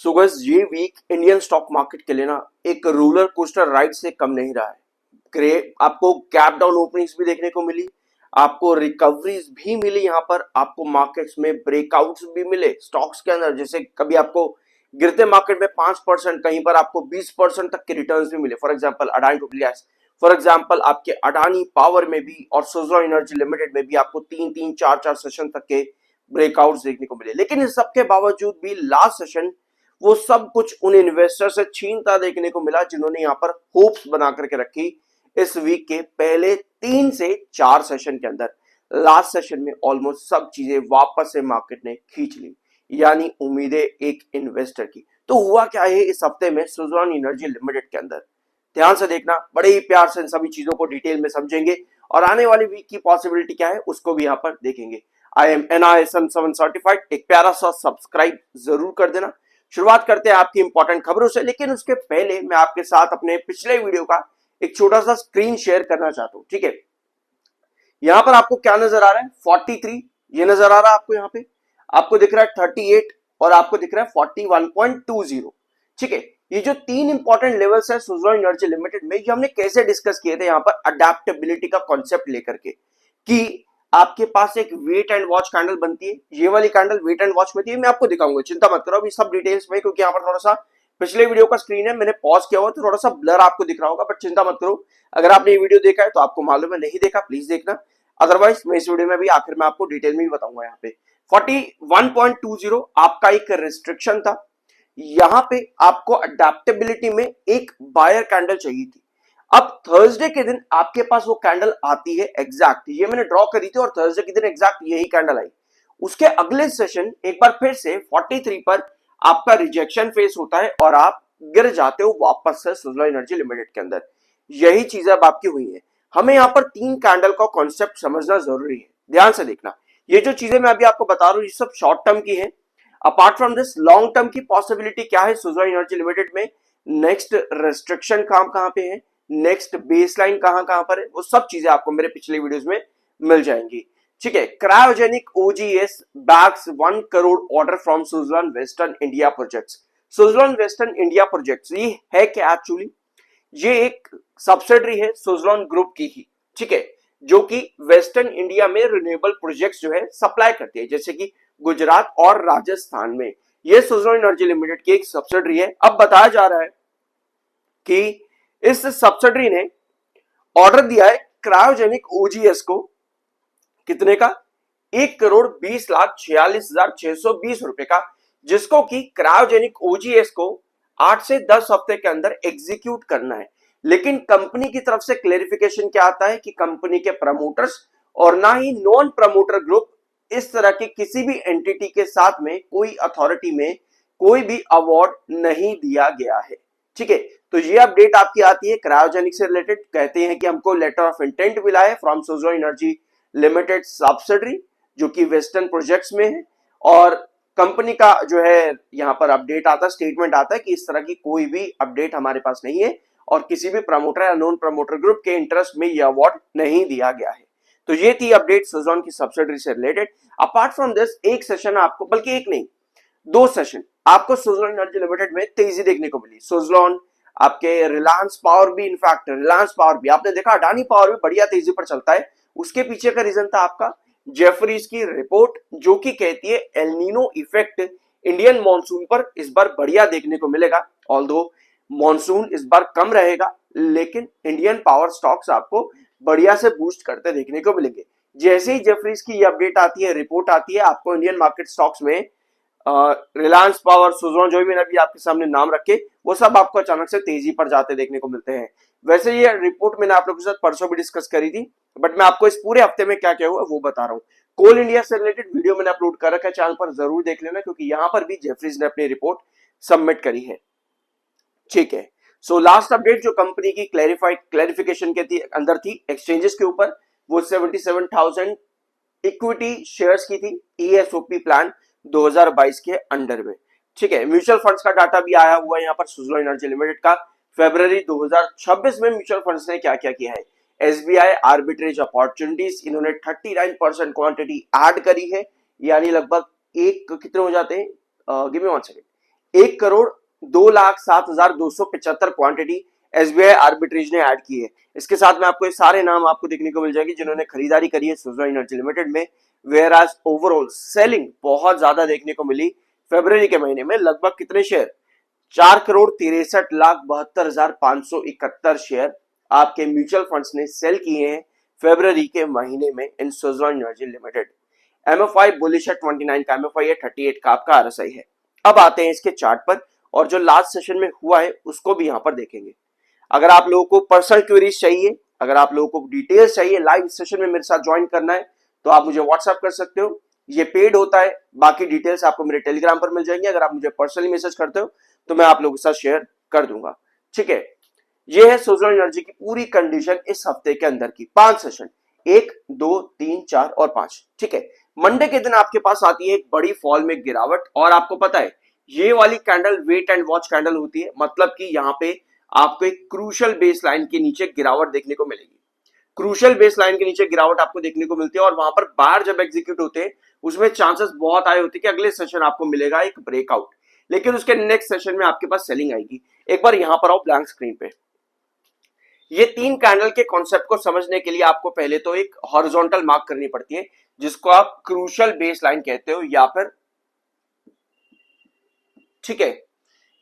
So guys ये week Indian stock market के लिए ना एक रोलर कोस्टर राइड से कम नहीं रहा है। ग्रेट, आपको गैप डाउन ओपनिंग्स भी देखने को मिली, आपको रिकवरीज भी मिली, यहाँ पर आपको मार्केट्स में ब्रेकआउट्स भी मिले स्टॉक्स के अंदर। जैसे कभी आपको गिरते मार्केट में 5%, कहीं पर आपको 20% तक के रिटर्न्स भी मिले। For example Adani total gas, for example आपके अडानी पावर में भी और सुज़लॉन एनर्जी लिमिटेड में भी आपको 3-3, 4-4 सेशन तक के ब्रेकआउट्स देखने को मिले। लेकिन इस सबके बावजूद भी लास्ट सेशन वो सब कुछ उन इन्वेस्टर से छीनता देखने को मिला जिन्होंने यहाँ पर होप्स बना करके रखी इस वीक के पहले 3 से 4 सेशन के अंदर। लास्ट सेशन में ऑलमोस्ट सब चीजें वापस से मार्केट ने खींच ली, यानी उम्मीदें एक इन्वेस्टर की। तो हुआ क्या है इस हफ्ते में सुज़लॉन एनर्जी लिमिटेड के अंदर, ध्यान से देखना, बड़े ही प्यार से इन सभी चीजों को डिटेल में समझेंगे और आने वाली वीक की पॉसिबिलिटी क्या है उसको भी यहाँ पर देखेंगे। आई एम NISM 7 सर्टिफाइड, एक प्यारा सा सब्सक्राइब जरूर कर देना। शुरुआत करते हैं आपकी इंपॉर्टेंट खबरों से, लेकिन उसके पहले मैं आपके साथ अपने पिछले वीडियो का एक छोटा सा स्क्रीन शेयर करना चाहता हूं। ठीक है, यहां पर आपको क्या नजर आ रहा है? 43 ये नजर आ रहा है आपको, यहाँ पे आपको दिख रहा है 38 और आपको दिख रहा है 41.20। ठीक है, ये जो 3 इंपॉर्टेंट लेवल्स है सुज़लॉन एनर्जी लिमिटेड में, ये हमने कैसे डिस्कस किए थे यहाँ पर अडेप्टेबिलिटी का कॉन्सेप्ट लेकर के, कि आपके पास एक वेट एंड वॉच कैंडल बनती है। ये वाली कैंडल वेट एंड वॉच में थी, मैं आपको दिखाऊंगा, चिंता मत करो अभी सब डिटेल्स में, क्योंकि यहाँ पर थोड़ा सा पिछले वीडियो का स्क्रीन है, मैंने पॉज किया हुआ तो थोड़ा सा ब्लर आपको दिख रहा होगा, बट चिंता मत करो। अगर आपने ये वीडियो देखा है तो आपको मालूम है, नहीं देखा प्लीज देखना, अदरवाइज मैं इस वीडियो में भी आखिर में आपको डिटेल में भी बताऊंगा। यहाँ पे 41.20 आपका एक रिस्ट्रिक्शन था। यहाँ पे आपको अडेप्टेबिलिटी में एक बायर कैंडल चाहिए थी। अब थर्सडे के दिन आपके पास वो कैंडल आती है एग्जैक्ट, ये मैंने ड्रॉ करी थी और थर्सडे के दिन एग्जैक्ट यही कैंडल आई। उसके अगले सेशन एक बार फिर से 43 पर आपका रिजेक्शन फेस होता है और आप गिर जाते हो वापस से सुज़लॉन एनर्जी लिमिटेड के अंदर। यही चीज अब आपकी हुई है। हमें यहाँ पर 3 कैंडल का कॉन्सेप्ट समझना जरूरी है, ध्यान से देखना। ये जो चीजें मैं अभी आपको बता रहा हूँ ये सब शॉर्ट टर्म की है। Apart from this long term की पॉसिबिलिटी क्या है सुज़लॉन एनर्जी लिमिटेड में, नेक्स्ट रेस्ट्रिक्शन कहां पे है, नेक्स्ट बेसलाइन कहां पर है, वो सब चीजें आपको मेरे पिछले वीडियोस में मिल जाएंगी। ठीक है, cryogenic OGS bags 1 crore order from Suzlon western India projects. Suzlon western India projects ये है क्या एक्चुअली? ये एक सब्सिडरी है सुज़लॉन ग्रुप की ही, ठीक है, जो कि वेस्टर्न इंडिया में रिन्यूएबल प्रोजेक्ट्स जो है सप्लाई करती है, जैसे कि गुजरात और राजस्थान में। ये सुज़लॉन एनर्जी लिमिटेड की एक सब्सिडरी है। अब बताया जा रहा है कि इस सब्सिडरी ने ऑर्डर दिया है क्रायोजेनिक OGS को, कितने का? 1,20,46,620 रुपए का, जिसको कि क्रायोजेनिक OGS को 8 से 10 हफ्ते के अंदर एग्जीक्यूट करना है। लेकिन कंपनी की तरफ से क्लेरिफिकेशन क्या आता है कि कंपनी के प्रमोटर्स और ना ही नॉन प्रमोटर ग्रुप इस तरह के किसी भी एंटिटी के साथ में कोई अथॉरिटी में कोई भी अवार्ड नहीं दिया गया है। ठीक है, तो ये अपडेट आपकी आती है क्रायोजेनिक से रिलेटेड। कहते हैं कि हमको लेटर ऑफ इंटेंट मिला है from Suzlon energy limited subsidiary जो कि वेस्टर्न प्रोजेक्ट्स में है, और कंपनी का जो है यहाँ पर अपडेट आता है, स्टेटमेंट आता है कि इस तरह की कोई भी अपडेट हमारे पास नहीं है और किसी भी प्रमोटर या नॉन प्रमोटर ग्रुप के इंटरेस्ट में यह अवार्ड नहीं दिया गया है। तो ये थी अपडेट सुज़लॉन की सब्सिडरी से रिलेटेड। अपार्ट फ्रॉम दिस एक सेशन आपको, बल्कि एक नहीं 2 सेशन आपको सुज़लॉन एनर्जी लिमिटेड में तेजी देखने को मिली। सुज़लॉन, आपके रिलायंस पावर भी, इनफैक्ट रिलायंस पावर भी आपने देखा, अडानी पावर भी बढ़िया तेजी पर चलता है। उसके पीछे का रीजन था आपका जेफरीज की रिपोर्ट, जो कि कहती है El Nino effect Indian monsoon पर इस बार बढ़िया देखने को मिलेगा। ऑल्दो मॉनसून इस बार कम रहेगा, लेकिन इंडियन पावर स्टॉक्स आपको बढ़िया से बूस्ट करते देखने को मिलेंगे। जैसे ही जेफरीज की ये अपडेट आती है, रिपोर्ट आती है, आपको इंडियन मार्केट स्टॉक्स में रिलायंस पावर, सुज़लॉन, जो भी मैंने अभी आपके सामने नाम रखे, वो सब आपको अचानक से तेजी पर जाते देखने को मिलते हैं। वैसे ये रिपोर्ट मैंने आप लोगों के साथ परसों भी डिस्कस करी थी, बट मैं आपको इस पूरे हफ्ते में क्या क्या हुआ वो बता रहा हूँ। कोल इंडिया से रिलेटेड वीडियो मैंने अपलोड कर रखा है चैनल पर, जरूर देख लेना, क्योंकि यहां पर भी जेफरीज ने अपनी रिपोर्ट सबमिट करी है। ठीक है, सो लास्ट अपडेट जो कंपनी की क्लैरिफिकेशन के अंदर थी एक्सचेंजेस के ऊपर, वो 77,000 इक्विटी शेयर्स की थी ESOP प्लान 2022 के अंडर में। ठीक है, म्यूचुअल फंड्स का डाटा भी आया हुआ है यहाँ पर सुज़लॉन एनर्जी लिमिटेड का। फरवरी 2026 में म्यूचुअल फंड्स ने क्या क्या किया है? SBI आर्बिट्रेज अपॉर्चुनिटीज, इन्होंने 39% क्वांटिटी ऐड करी है, यानी लगभग एक कितने हो जाते हैं, give me 1 second, 1,02,07,275 quantity SBI arbitrage ने ऐड की है। इसके साथ में आपको ये सारे नाम आपको देखने को मिल जाएंगे जिन्होंने खरीदारी करी है सुज़लोन एनर्जी लिमिटेड में। वेयर एज ओवरऑल सेलिंग बहुत ज्यादा देखने को मिली फरवरी के महीने में। लगभग कितने शेयर? 4,63,72,571 शेयर आपके म्यूचुअल फंड्स ने सेल किए हैं फरवरी के महीने में in Suzlon Energy Limited. MFI bullish है 29 का, एमएफआई है 38 का आपका आरएसआई है। अब आते हैं इसके चार्ट पर और जो लास्ट सेशन में हुआ है उसको भी यहां पर देखेंगे। अगर आप लोगों को पर्सनल क्वेरीज चाहिए, अगर आप लोगों को डिटेल्स चाहिए, लाइव सेशन में मेरे साथ ज्वाइन करना है तो आप मुझे व्हाट्सएप कर सकते हो। ये पेड होता है, बाकी डिटेल्स आपको मेरे टेलीग्राम पर मिल जाएंगे। अगर आप मुझे पर्सनली मैसेज करते हो तो मैं आप लोगों के साथ शेयर कर दूंगा। ठीक है, ये है सुज़लोन एनर्जी की पूरी कंडीशन इस हफ्ते के अंदर की। 5 सेशन, 1, 2, 3, 4 और 5। ठीक है, मंडे के दिन आपके पास आती है एक बड़ी फॉल में गिरावट और आपको पता है ये वाली candle wait and watch candle होती है, मतलब कि यहां पे आपको एक क्रूशियल बेस लाइन के नीचे गिरावट देखने को मिलेगी। क्रूशियल बेस लाइन के नीचे गिरावट आपको देखने को मिलती है और वहां पर बार जब एग्जीक्यूट होते हैं उसमें चांसेस बहुत आए होते हैं कि अगले सेशन आपको मिलेगा एक ब्रेकआउट, लेकिन उसके नेक्स्ट सेशन में आपके पास सेलिंग आएगी। एक बार यहां पर आओ ब्लैंक स्क्रीन पे। ये 3 कैंडल के कॉन्सेप्ट को समझने के लिए आपको पहले तो एक हॉरिजॉन्टल मार्क करनी पड़ती है जिसको आप क्रूशियल बेस लाइन कहते हो या फिर, ठीक है।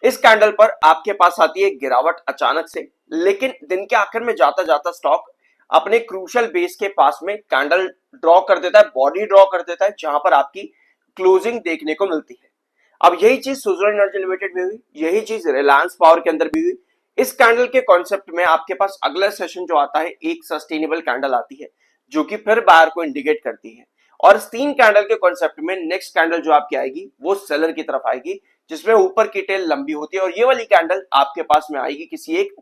इस कैंडल पर आपके पास आती है गिरावट अचानक से, लेकिन दिन के आखिर में जाता जाता स्टॉक अपने क्रूशियल बेस के पास में कैंडल ड्रॉ कर देता है, बॉडी ड्रॉ कर देता है जहां पर आपकी क्लोजिंग देखने को मिलती है। अब यही चीज सुज़लोन एनर्जी लिमिटेड में हुई, यही चीज रिलायंस पावर के अंदर भी हुई। इस कैंडल के कॉन्सेप्ट में आपके पास अगला सेशन जो आता है एक सस्टेनेबल कैंडल आती है जो कि फिर बायर को इंडिकेट करती है। और इस 3 कैंडल के कॉन्सेप्ट में नेक्स्ट कैंडल जो आपकी आएगी वो सेलर की तरफ आएगी जिसमें ऊपर की टेल लंबी होती है और ये वाली कैंडल आपके पास में आएगी किसी एक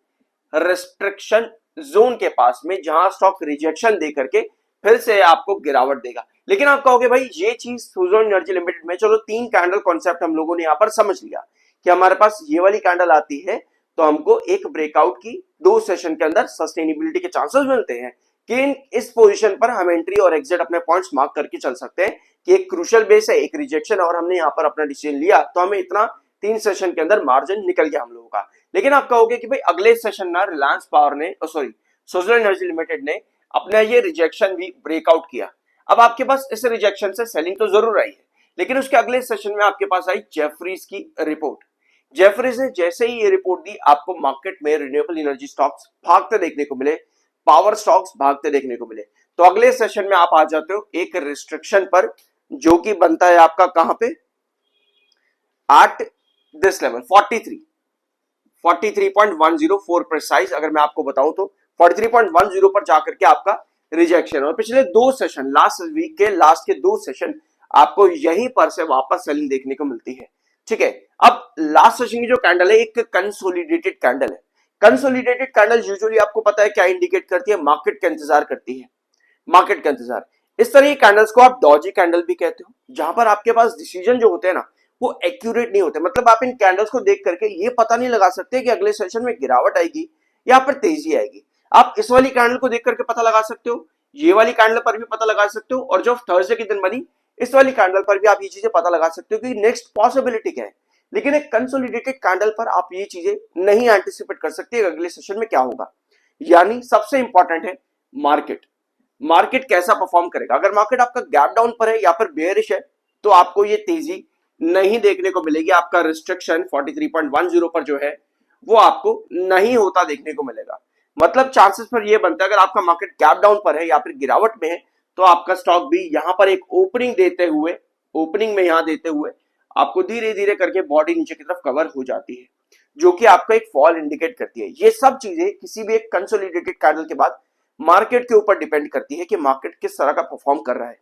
रिस्ट्रिक्शन जोन के पास में जहां स्टॉक रिजेक्शन दे करके फिर से आपको गिरावट देगा। लेकिन आप कहोगे भाई ये चीज सुज़लोन एनर्जी लिमिटेड में, चलो 3 कैंडल कॉन्सेप्ट हम लोगों ने यहां पर समझ लिया कि हमारे पास ये वाली कैंडल आती है तो हमको एक ब्रेकआउट की 2 सेशन के अंदर सस्टेनेबिलिटी के चांसेस मिलते हैं कि इस पोजीशन पर हम एंट्री और एग्जिट अपने पॉइंट्स मार्क करके चल सकते हैं कि एक क्रूशियल बेस है, एक रिजेक्शन और हमने यहाँ पर अपना डिसीजन लिया तो हमें इतना 3 सेशन के अंदर मार्जिन निकल गया हम लोगों का। लेकिन आप कहोगे कि भाई अगले सेशन ना रिलायंस पावर ने, सॉरी सुज़लोन एनर्जी लिमिटेड ने अपना ये रिजेक्शन भी ब्रेकआउट किया। अब आपके पास इस रिजेक्शन से सेलिंग तो जरूर आई है, लेकिन उसके अगले सेशन में आपके पास आई जेफरीज की रिपोर्ट। जेफरीज ने जैसे ही ये रिपोर्ट दी आपको मार्केट में रिन्यूएबल एनर्जी स्टॉक्स भागते देखने को मिले, पावर स्टॉक्स भागते देखने को मिले। तो अगले सेशन में आप आ जाते हो एक रिस्ट्रिक्शन पर जो कि बनता है आपका कहां पे, एट दिस लेवल 43.104 प्रिसाइज। अगर मैं आपको बताऊं तो 43.10 पर जाकर के आपका रिजेक्शन, और पिछले 2 सेशन, लास्ट वीक के लास्ट के 2 सेशन आपको यहीं पर से वापस सेलिंग देखने को मिलती है। ठीक है, अब लास्ट सेशन की जो कैंडल है एक कंसोलिडेटेड कैंडल है। कंसोलिडेटेड कैंडल यूजुअली आपको पता है क्या इंडिकेट करती है? मार्केट का इंतजार करती है, मार्केट का इंतजार। इस तरह की कैंडल्स को आप डॉजी कैंडल भी कहते हो, जहां पर आपके पास डिसीजन जो होते हैं ना वो एक्यूरेट नहीं होते। मतलब आप इन कैंडल्स को देख करके ये पता नहीं लगा सकते कि अगले सेशन में गिरावट आएगी या फिर तेजी आएगी। आप इस वाली कैंडल को देख करके पता लगा सकते हो, ये वाली कैंडल पर भी पता लगा सकते हो, और जो थर्सडे के दिन बनी इस वाली कैंडल पर भी आप ये चीजें पता लगा सकते हो कि नेक्स्ट पॉसिबिलिटी क्या है। लेकिन एक कंसोलिडेटेड कैंडल पर आप ये चीजें नहीं एंटिसिपेट कर सकते अगले सेशन में क्या होगा। यानी सबसे इंपॉर्टेंट है मार्केट, मार्केट कैसा परफॉर्म करेगा। अगर मार्केट आपका गैप डाउन पर है या फिर बेयरिश है तो आपको ये तेजी नहीं देखने को मिलेगी। आपका रिस्ट्रिक्शन 43.10 पर जो है वो आपको नहीं होता देखने को मिलेगा। मतलब चांसेस पर ये बनता है अगर आपका मार्केट गैप डाउन पर है या फिर गिरावट में है तो आपका स्टॉक भी यहां पर एक ओपनिंग देते हुए, ओपनिंग में यहां देते हुए आपको धीरे धीरे करके बॉडी नीचे की तरफ कवर हो जाती है, जो कि आपका एक फॉल इंडिकेट करती है। ये सब चीजें किसी भी एक कंसोलिडेटेड कैंडल के बाद मार्केट के ऊपर डिपेंड करती है कि मार्केट किस तरह का परफॉर्म कर रहा है।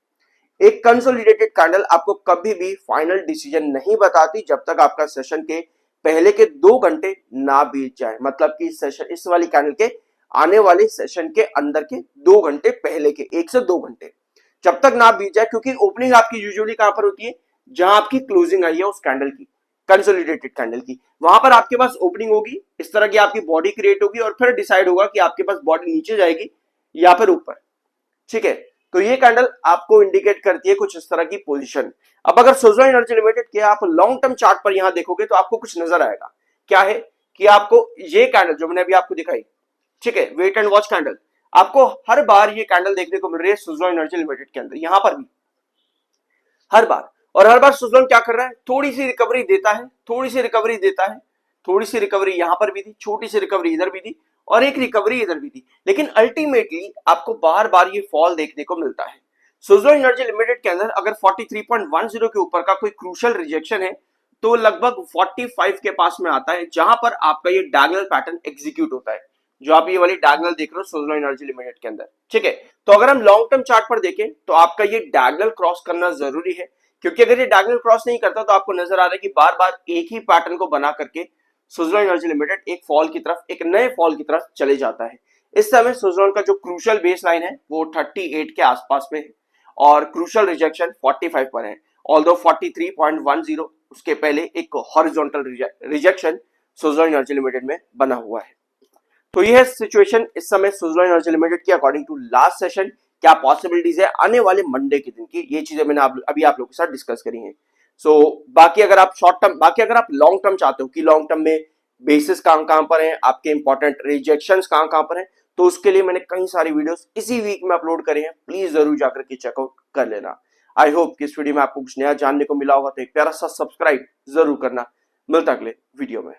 एक कंसोलिडेटेड कैंडल आपको कभी भी फाइनल डिसीजन नहीं बताती जब तक आपका सेशन के पहले के 2 घंटे ना बीत जाए। मतलब कि सेशन, इस वाली कैंडल के आने वाले सेशन के अंदर के 2 घंटे पहले के 1 से 2 घंटे जब तक ना बीत जाए, क्योंकि ओपनिंग आपकी यूजुअली कहां पर होती है? जहां आपकी क्लोजिंग आई है उस कैंडल की, कंसोलिडेटेड कैंडल की, वहां पर आपके पास ओपनिंग होगी, इस तरह की आपकी बॉडी क्रिएट होगी और फिर डिसाइड होगा कि आपके पास बॉडी नीचे जाएगी या फिर ऊपर। ठीक है, तो ये कैंडल आपको इंडिकेट करती है कुछ इस तरह की पोजीशन। अब अगर सुज़लोन एनर्जी लिमिटेड के आप लॉन्ग टर्म चार्ट पर यहां देखोगे तो आपको कुछ नजर आएगा। क्या है कि आपको ये कैंडल जो मैंने अभी आपको दिखाई, ठीक है, वेट एंड वॉच कैंडल, आपको हर बार ये कैंडल देखने को मिल रही है सुज़लोन एनर्जी लिमिटेड के अंदर, यहां पर भी हर बार। और हर बार सुज़लोन क्या कर रहा है, थोड़ी सी रिकवरी देता है, थोड़ी सी रिकवरी देता है, थोड़ी सी रिकवरी यहां पर भी दी, छोटी सी रिकवरी इधर भी दी, और एक रिकवरी इधर भी दी, लेकिन अल्टीमेटली आपको बार बार ये फॉल देखने को मिलता है। सुज़लोन एनर्जी लिमिटेड के अंदर अगर 43.10 के ऊपर का कोई क्रूशियल रिजेक्शन है तो लगभग 45 के पास में आता है, जहां पर आपका ये डायगोनल पैटर्न एग्जीक्यूट होता है, जो आप ये वाली डायगोनल देख रहे हो सुज़लोन एनर्जी लिमिटेड के अंदर, ठीक है। तो अगर हम लॉन्ग टर्म चार्ट पर देखें तो आपका ये डायगोनल क्रॉस करना जरूरी है, क्योंकि अगर ये डायगोनल क्रॉस नहीं करता तो आपको नजर आ रहा है कि बार बार एक ही पैटर्न को बना करके सुज़लोन एनर्जी लिमिटेड एक फॉल की तरफ, एक नए फॉल की तरफ चले जाता है। इस समय सुज़लोन का जो क्रूशियल बेस लाइन है वो 38 के आसपास में है और क्रूशियल रिजेक्शन 45 पर है। ऑल्दो 43.10 उसके पहले एक horizontal rejection Suzlon Energy limited में बना हुआ है। तो यह सिचुएशन इस समय सुज़लोन एनर्जी लिमिटेड की अकॉर्डिंग टू लास्ट सेशन। क्या पॉसिबिलिटीज है आने वाले मंडे के दिन की, ये चीजें मैंने अभी आप लोगों के साथ डिस्कस करी हैं। बाकी अगर आप शॉर्ट टर्म, बाकी अगर आप लॉन्ग टर्म चाहते हो कि लॉन्ग टर्म में बेसिस कहां पर है, आपके इंपॉर्टेंट रिजेक्शंस कहां पर है, तो उसके लिए मैंने कई सारी वीडियोस इसी वीक में अपलोड करे हैं, प्लीज जरूर जाकर के चेकआउट कर लेना। आई होप कि इस वीडियो में आपको कुछ नया जानने को मिला होगा, तो एक प्यारा सा सब्सक्राइब जरूर करना। मिलता अगले वीडियो में।